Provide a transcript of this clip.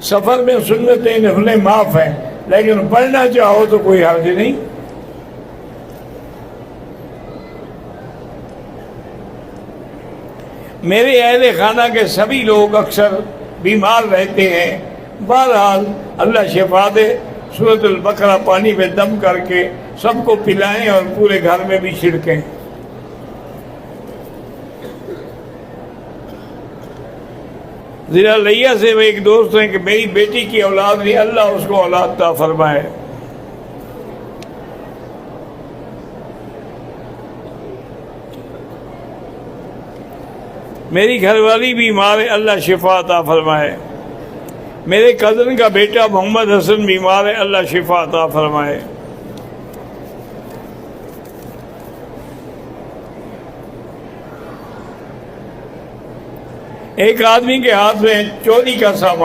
سفر میں سنتیں نفلیں معاف ہیں، لیکن پڑھنا چاہو تو کوئی حرج نہیں۔ میرے اہل خانہ کے سبھی لوگ اکثر بیمار رہتے ہیں، بہرحال اللہ شفا دے، سورۃ البقرہ پانی میں دم کر کے سب کو پلائیں اور پورے گھر میں بھی چھڑکیں۔ ضلع لیا سے وہ ایک دوست ہیں کہ میری بیٹی کی اولاد نہیں، اللہ اس کو اولاد عطا فرمائے۔ میری گھر والی بیمار ہے، اللہ شفا عطا فرمائے۔ میرے کزن کا بیٹا محمد حسن بیمار ہے، اللہ شفا عطا فرمائے۔ ایک آدمی کے ہاتھ میں چوری کا سامان